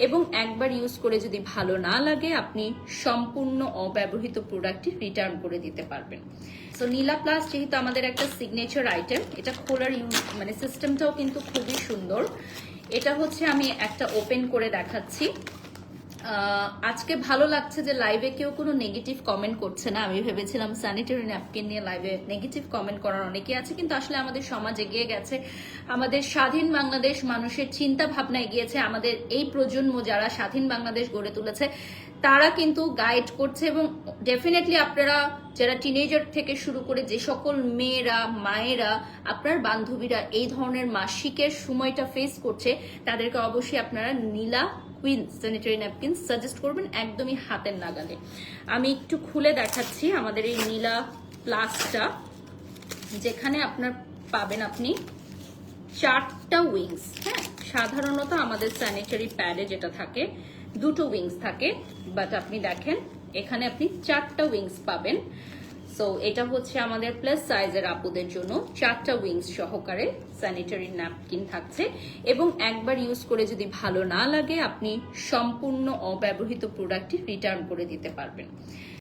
এবং একবার ইউজ করে যদি ভালো না লাগে আপনি সম্পূর্ণ অব্যবহৃত প্রোডাক্টটি রিটার্ন করে দিতে পারবেন। সো নীলা প্লাস যেহেতু আমাদের একটা সিগনেচার আইটেম, এটা খোলার মানে সিস্টেমটাও কিন্তু খুবই সুন্দর। এটা হচ্ছে আমি একটা ওপেন করে দেখাচ্ছি। আজকে ভালো লাগছে যে লাইভে কেউ কোনো নেগেটিভ কমেন্ট করছে না। আমি ভেবেছিলাম স্যানিটারি ন্যাপকিন নিয়ে লাইভে নেগেটিভ কমেন্ট করার অনেকেই আছে, কিন্তু আসলে আমাদের সমাজ এগিয়ে গেছে, আমাদের স্বাধীন বাংলাদেশ মানুষের চিন্তা ভাবনা এগিয়েছে, আমাদের এই প্রজন্ম যারা স্বাধীন বাংলাদেশ গড়ে তুলেছে তারা কিন্তু গাইড করছে। এবং ডেফিনেটলি আপনারা যারা টিনেজার থেকে শুরু করে যে সকল মেয়েরা, মায়েরা, আপনার বান্ধবীরা এই ধরনের মাসিকের সময়টা ফেস করছে তাদেরকে অবশ্যই আপনারা নীলা কুইন স্যানিটারি ন্যাপকিন সাজেস্ট করবেন একদমই হাতের নাগালে। আমি একটু খুলে দেখাচ্ছি আমাদের এই নীলা প্লাসটা, যেখানে আপনার পাবেন আপনি 4টা উইংস। হ্যাঁ, সাধারণত আমাদের স্যানিটারি প্যাডে যেটা থাকে 2টো উইংস থাকে, বাট আপনি দেখেন এখানে আপনি 4টা উইংস পাবেন। সো এটা হচ্ছে আমাদের প্লাস সাইজের আপুদের জন্য 4টা উইংস সহকারে স্যানিটারি ন্যাপকিন থাকছে। এবং একবার ইউজ করে যদি ভালো না লাগে আপনি সম্পূর্ণ অব্যবহৃত প্রোডাক্টটি রিটার্ন করে দিতে পারবেন।